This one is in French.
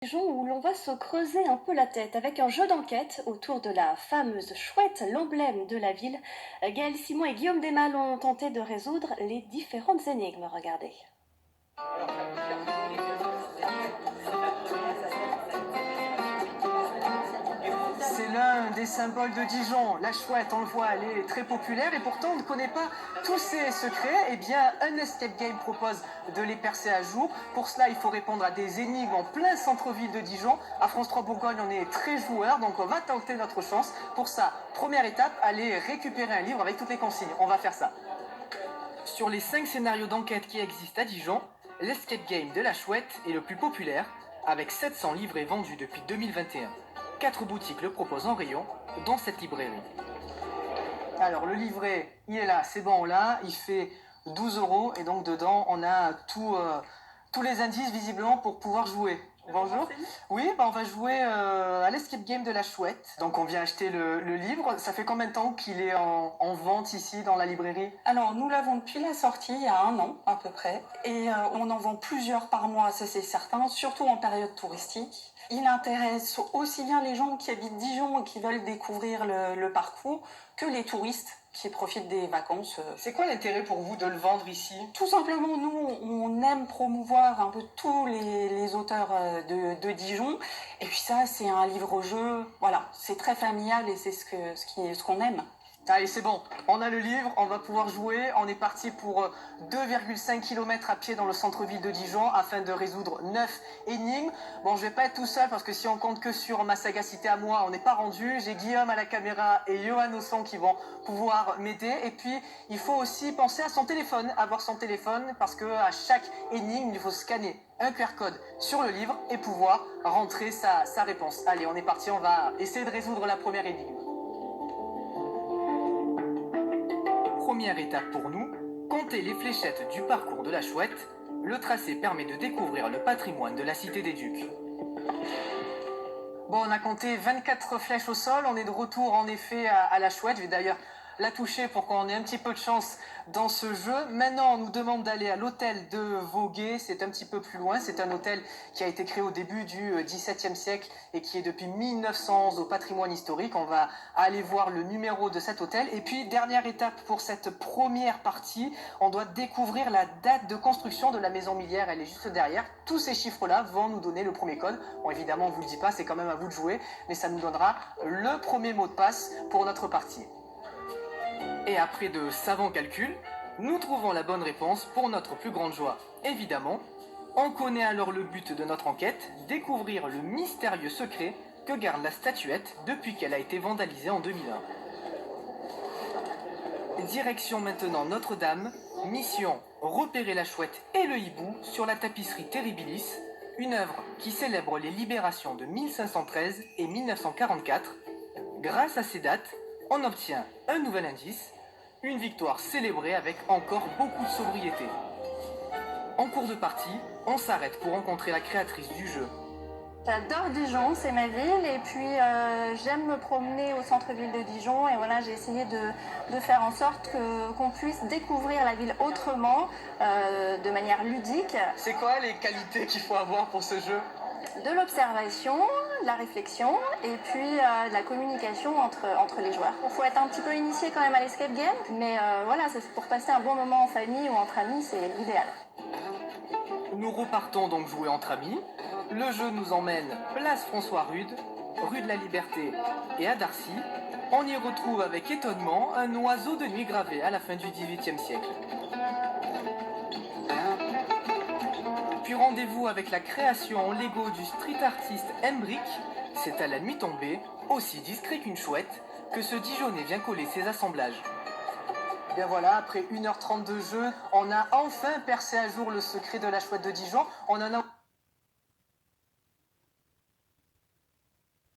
Dijon où l'on va se creuser un peu la tête avec un jeu d'enquête autour de la fameuse chouette, l'emblème de la ville. Gaël Simon et Guillaume Desmales ont tenté de résoudre les différentes énigmes. Regardez. C'est l'un des symboles de Dijon. La chouette, on le voit, elle est très populaire et pourtant on ne connaît pas tous ses secrets. Eh bien, un escape game propose de les percer à jour. Pour cela, il faut répondre à des énigmes en plein centre-ville de Dijon. À France 3 Bourgogne, on est très joueurs, donc on va tenter notre chance. Pour ça, première étape, aller récupérer un livre avec toutes les consignes. On va faire ça. Sur les 5 scénarios d'enquête qui existent à Dijon, l'escape game de la chouette est le plus populaire, avec 700 livrets vendus depuis 2021. 4 boutiques le proposent en rayon, dont cette librairie. Alors le livret, il est là, c'est bon, on l'a, il fait 12 euros et donc dedans on a tous les indices visiblement pour pouvoir jouer. Bonjour. Oui, on va jouer à l'escape game de la chouette. Donc on vient acheter le livre. Ça fait combien de temps qu'il est en vente ici dans la librairie? Alors, nous l'avons depuis la sortie, il y a 1 an à peu près, et on en vend plusieurs par mois, ça c'est certain, surtout en période touristique. Il intéresse aussi bien les gens qui habitent Dijon et qui veulent découvrir le parcours que les touristes qui profitent des vacances. C'est quoi l'intérêt pour vous de le vendre ici? Tout simplement, nous, on aime promouvoir un peu tous les auteurs de Dijon, et puis ça, c'est un livre-jeu, voilà, c'est très familial et c'est ce qu'on aime. Allez, c'est bon, on a le livre, on va pouvoir jouer. On est parti pour 2,5 km à pied dans le centre-ville de Dijon afin de résoudre 9 énigmes. Bon, je vais pas être tout seul parce que si on compte que sur ma sagacité à moi, on n'est pas rendu. J'ai Guillaume à la caméra et Johan au son qui vont pouvoir m'aider. Et puis, il faut aussi penser à son téléphone, avoir son téléphone parce que à chaque énigme, il faut scanner un QR code sur le livre et pouvoir rentrer sa réponse. Allez, on est parti, on va essayer de résoudre la première énigme. Première étape pour nous, compter les fléchettes du parcours de la chouette. Le tracé permet de découvrir le patrimoine de la cité des Ducs. Bon, on a compté 24 flèches au sol, on est de retour en effet à la chouette. Je vais d'ailleurs la toucher pour qu'on ait un petit peu de chance dans ce jeu. Maintenant, on nous demande d'aller à l'hôtel de Voguet, c'est un petit peu plus loin. C'est un hôtel qui a été créé au début du XVIIe siècle et qui est depuis 1911 au patrimoine historique. On va aller voir le numéro de cet hôtel. Et puis, dernière étape pour cette première partie, on doit découvrir la date de construction de la maison Millière. Elle est juste derrière. Tous ces chiffres-là vont nous donner le premier code. Bon, évidemment, on ne vous le dit pas, c'est quand même à vous de jouer, mais ça nous donnera le premier mot de passe pour notre partie. Et après de savants calculs, nous trouvons la bonne réponse pour notre plus grande joie. Évidemment, on connaît alors le but de notre enquête, découvrir le mystérieux secret que garde la statuette depuis qu'elle a été vandalisée en 2001. Direction maintenant Notre-Dame, mission repérer la chouette et le hibou sur la tapisserie Terribilis, une œuvre qui célèbre les libérations de 1513 et 1944. Grâce à ces dates, on obtient un nouvel indice, une victoire célébrée avec encore beaucoup de sobriété. En cours de partie, on s'arrête pour rencontrer la créatrice du jeu. J'adore Dijon, c'est ma ville, et puis j'aime me promener au centre-ville de Dijon, et voilà, j'ai essayé de faire en sorte qu'on puisse découvrir la ville autrement, de manière ludique. C'est quoi les qualités qu'il faut avoir pour ce jeu? De l'observation, de la réflexion et puis de la communication entre les joueurs. Il faut être un petit peu initié quand même à l'escape game, mais voilà, c'est pour passer un bon moment en famille ou entre amis, c'est l'idéal. Nous repartons donc jouer entre amis. Le jeu nous emmène place François Rude, rue de la Liberté et à Darcy. On y retrouve avec étonnement un oiseau de nuit gravé à la fin du XVIIIe siècle. Puis rendez-vous avec la création en Lego du street artiste Embrick. C'est à la nuit tombée, aussi discret qu'une chouette, que ce Dijonais vient coller ses assemblages. Bien voilà, après 1h30 de jeu, on a enfin percé à jour le secret de la chouette de Dijon. On en a